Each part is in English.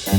Do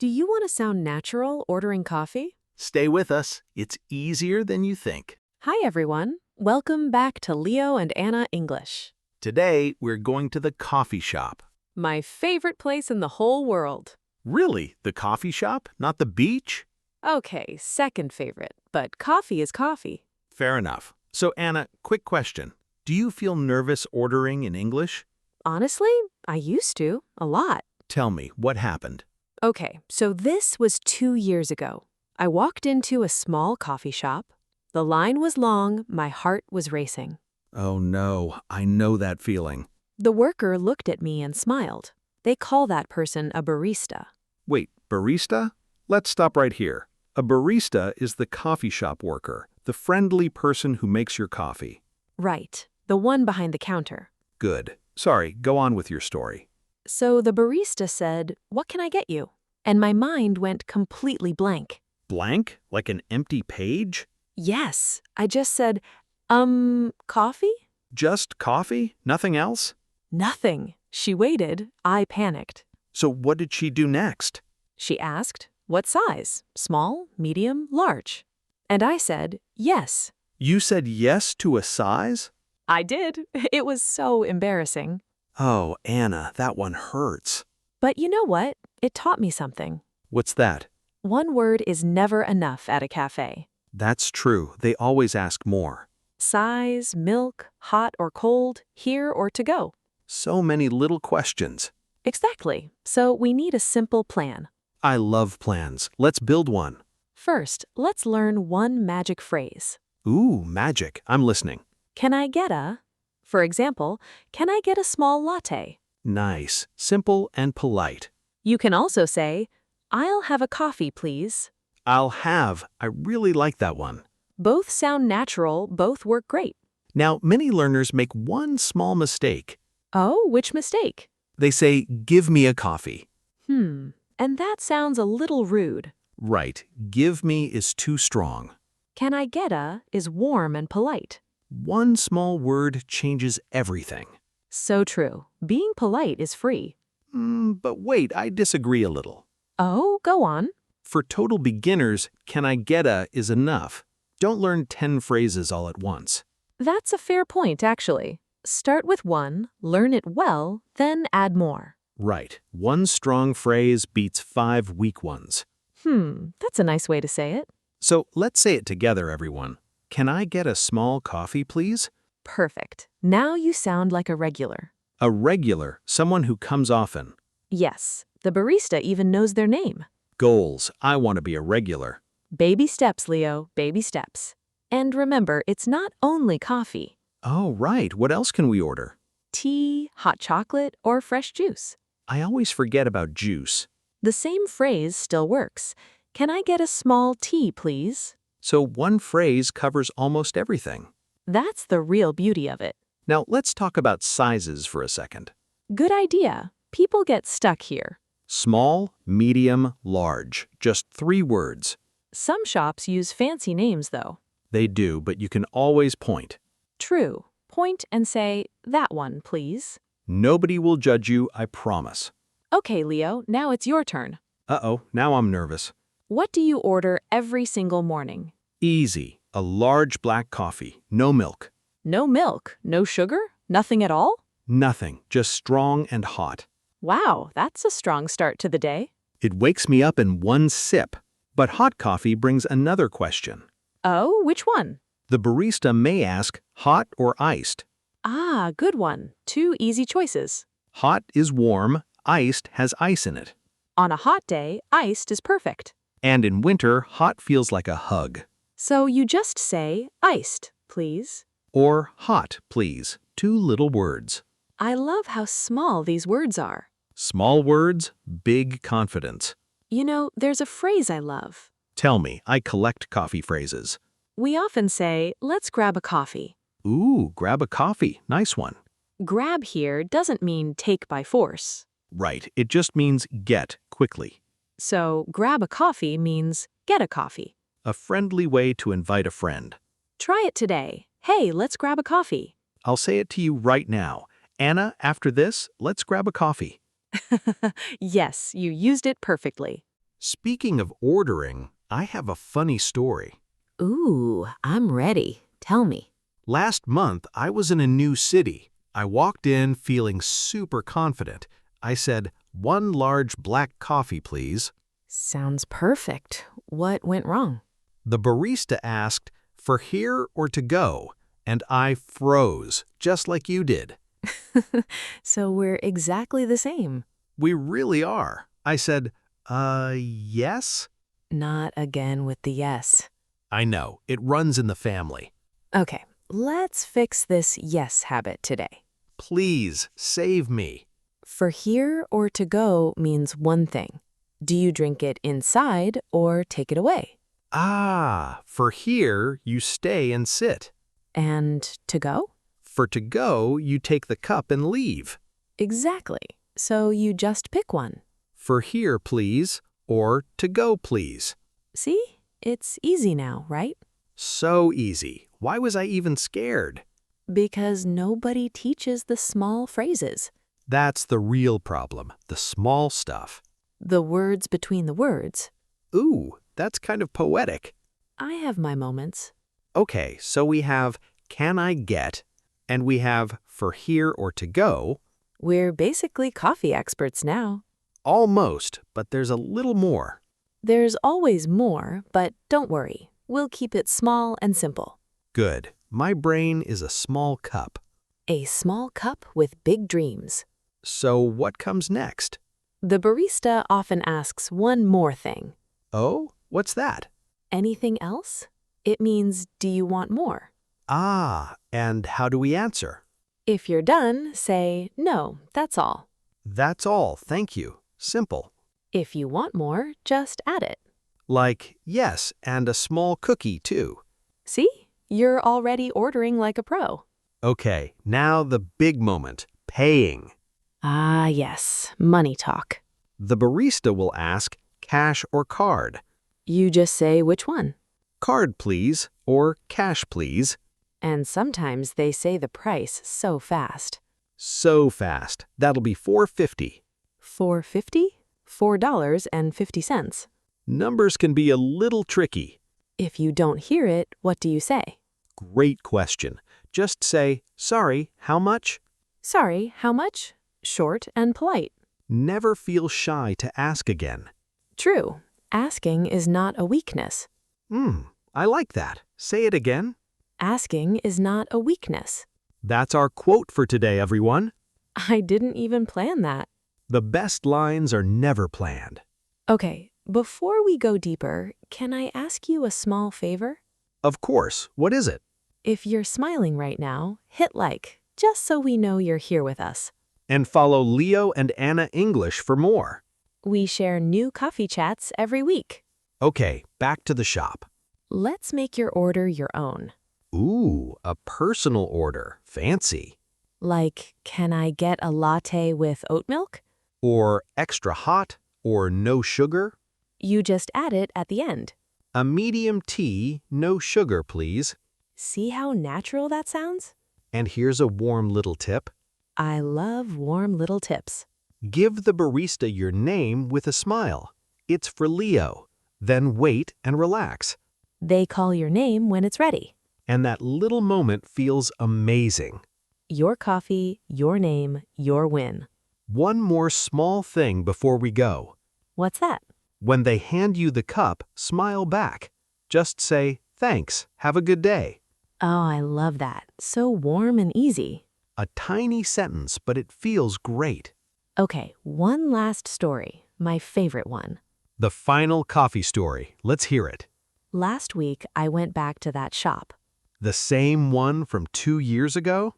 you want to sound natural ordering coffee? Stay with us. It's easier than you think. Hi, everyone. Welcome back to Leo and Anna English. Today, we're going to the coffee shop. My favorite place in the whole world. Really? The coffee shop? Not the beach? Okay, second favorite, but coffee is coffee. Fair enough. So, Anna, quick question. Do you feel nervous ordering in English? Honestly, I used to, a lot. Tell me, what happened? Okay, so this was 2 years ago. I walked into a small coffee shop. The line was long, my heart was racing. Oh no, I know that feeling. The worker looked at me and smiled. They call that person a barista. Wait, barista? Let's stop right here. A barista is the coffee shop worker, the friendly person who makes your coffee. Right, the one behind the counter. Good. Sorry, go on with your story. So the barista said, "What can I get you?" And my mind went completely blank. Blank? Like an empty page? Yes, I just said, coffee? Just coffee? Nothing else? Nothing. She waited. I panicked. So what did she do next? She asked, "What size? Small, medium, large?" And I said, "Yes." You said yes to a size? I did. It was so embarrassing. Oh, Anna, that one hurts. But you know what? It taught me something. What's that? One word is never enough at a cafe. That's true. They always ask more. Size, milk, hot or cold, here or to go. So many little questions. Exactly. So we need a simple plan. I love plans. Let's build one. First, let's learn one magic phrase. Ooh, magic. I'm listening. Can I get a? For example, can I get a small latte? Nice. Simple and polite. You can also say, "I'll have a coffee, please." I'll have. I really like that one. Both sound natural, both work great. Now, many learners make one small mistake. Oh, which mistake? They say, "Give me a coffee." And that sounds a little rude. Right. Give me is too strong. Can I get a is warm and polite. One small word changes everything. So true. Being polite is free. But wait, I disagree a little. Oh, go on. For total beginners, can I get a is enough. Don't learn 10 phrases all at once. That's a fair point, actually. Start with one, learn it well, then add more. Right. One strong phrase beats 5 weak ones. That's a nice way to say it. So let's say it together, everyone. Can I get a small coffee, please? Perfect. Now you sound like a regular. A regular, someone who comes often. Yes, the barista even knows their name. Goals. I want to be a regular. Baby steps, Leo, baby steps. And remember, it's not only coffee. Oh, right. What else can we order? Tea, hot chocolate, or fresh juice. I always forget about juice. The same phrase still works. Can I get a small tea, please? So one phrase covers almost everything. That's the real beauty of it. Now let's talk about sizes for a second. Good idea. People get stuck here. Small, medium, large. Just 3 words. Some shops use fancy names, though. They do, but you can always point. True. Point and say, "That one, please." Nobody will judge you, I promise. Okay, Leo, now it's your turn. Uh-oh, now I'm nervous. What do you order every single morning? Easy. A large black coffee. No milk. No milk, no sugar, nothing at all? Nothing. Just strong and hot. Wow, that's a strong start to the day. It wakes me up in one sip. But hot coffee brings another question. Oh, which one? The barista may ask, hot or iced? Ah, good one. 2 easy choices. Hot is warm, iced has ice in it. On a hot day, iced is perfect. And in winter, hot feels like a hug. So you just say, "Iced, please." Or hot, please. 2 little words. I love how small these words are. Small words, big confidence. You know, there's a phrase I love. Tell me, I collect coffee phrases. We often say, "Let's grab a coffee." Ooh, grab a coffee. Nice one. Grab here doesn't mean take by force. Right, it just means get quickly. So grab a coffee means get a coffee. A friendly way to invite a friend. Try it today. Hey, let's grab a coffee. I'll say it to you right now. Anna, after this, let's grab a coffee. Yes, you used it perfectly. Speaking of ordering, I have a funny story. Ooh, I'm ready. Tell me. Last month, I was in a new city. I walked in feeling super confident. I said, "One large black coffee, please." Sounds perfect. What went wrong? The barista asked, "For here or to go?" And I froze, just like you did. So we're exactly the same. We really are. I said, yes? Not again with the yes. I know, it runs in the family. Okay, let's fix this yes habit today. Please, save me. For here or to go means one thing. Do you drink it inside or take it away? Ah, for here, you stay and sit. And to go? For to go, you take the cup and leave. Exactly. So you just pick one. For here, please, or to go, please. See? It's easy now, right? So easy. Why was I even scared? Because nobody teaches the small phrases. That's the real problem, the small stuff. The words between the words. Ooh, that's kind of poetic. I have my moments. Okay, so we have can I get, and we have for here or to go. We're basically coffee experts now. Almost, but there's a little more. There's always more, but don't worry. We'll keep it small and simple. Good. My brain is a small cup. A small cup with big dreams. So what comes next? The barista often asks one more thing. Oh, what's that? Anything else? It means, do you want more? Ah, and how do we answer? If you're done, say, no, that's all. That's all, thank you. Simple. If you want more, just add it. Like, yes, and a small cookie, too. See? You're already ordering like a pro. Okay, now the big moment, paying. Ah, yes, money talk. The barista will ask, cash or card? You just say which one. Card, please, or cash, please. And sometimes they say the price so fast. So fast. That'll be $4.50. $4.50? $4.50. Numbers can be a little tricky. If you don't hear it, what do you say? Great question. Just say, sorry, how much? Sorry, how much? Short and polite. Never feel shy to ask again. True. Asking is not a weakness. I like that. Say it again. Asking is not a weakness. That's our quote for today, everyone. I didn't even plan that. The best lines are never planned. Okay, before we go deeper, can I ask you a small favor? Of course. What is it? If you're smiling right now, hit like, just so we know you're here with us. And follow Leo and Anna English for more. We share new coffee chats every week. Okay, back to the shop. Let's make your order your own. Ooh, a personal order. Fancy. Like, can I get a latte with oat milk? Or extra hot, or no sugar. You just add it at the end. A medium tea, no sugar, please. See how natural that sounds? And here's a warm little tip. I love warm little tips. Give the barista your name with a smile. It's for Leo. Then wait and relax. They call your name when it's ready. And that little moment feels amazing. Your coffee, your name, your win. One more small thing before we go. What's that? When they hand you the cup, smile back. Just say, thanks, have a good day. Oh, I love that. So warm and easy. A tiny sentence, but it feels great. Okay, one last story, my favorite one. The final coffee story. Let's hear it. Last week, I went back to that shop. The same one from 2 years ago?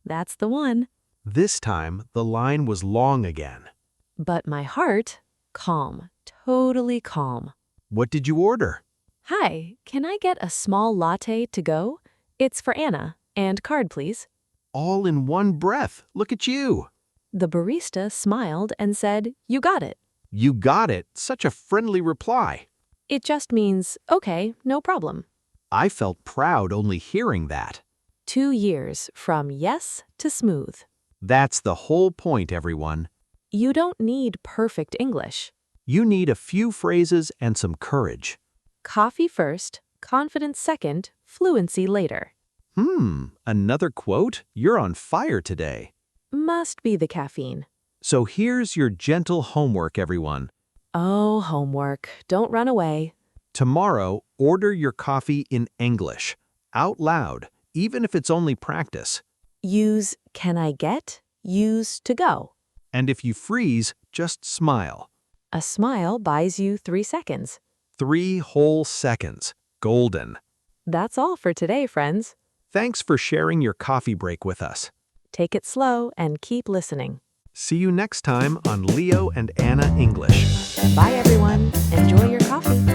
That's the one. This time, the line was long again. But my heart, calm, totally calm. What did you order? Hi, can I get a small latte to go? It's for Anna. And card, please. All in one breath. Look at you. The barista smiled and said, you got it. You got it. Such a friendly reply. It just means, okay, no problem. I felt proud only hearing that. 2 years from yes to smooth. That's the whole point, everyone. You don't need perfect English. You need a few phrases and some courage. Coffee first, confidence second, fluency later. Another quote? You're on fire today. Must be the caffeine. So here's your gentle homework, everyone. Oh, homework. Don't run away. Tomorrow, order your coffee in English, out loud, even if it's only practice. Use can I get, use to go. And if you freeze, just smile. A smile buys you 3 seconds. 3 whole seconds. Golden. That's all for today, friends. Thanks for sharing your coffee break with us. Take it slow and keep listening. See you next time on Leo and Anna English. Bye, everyone. Enjoy your coffee.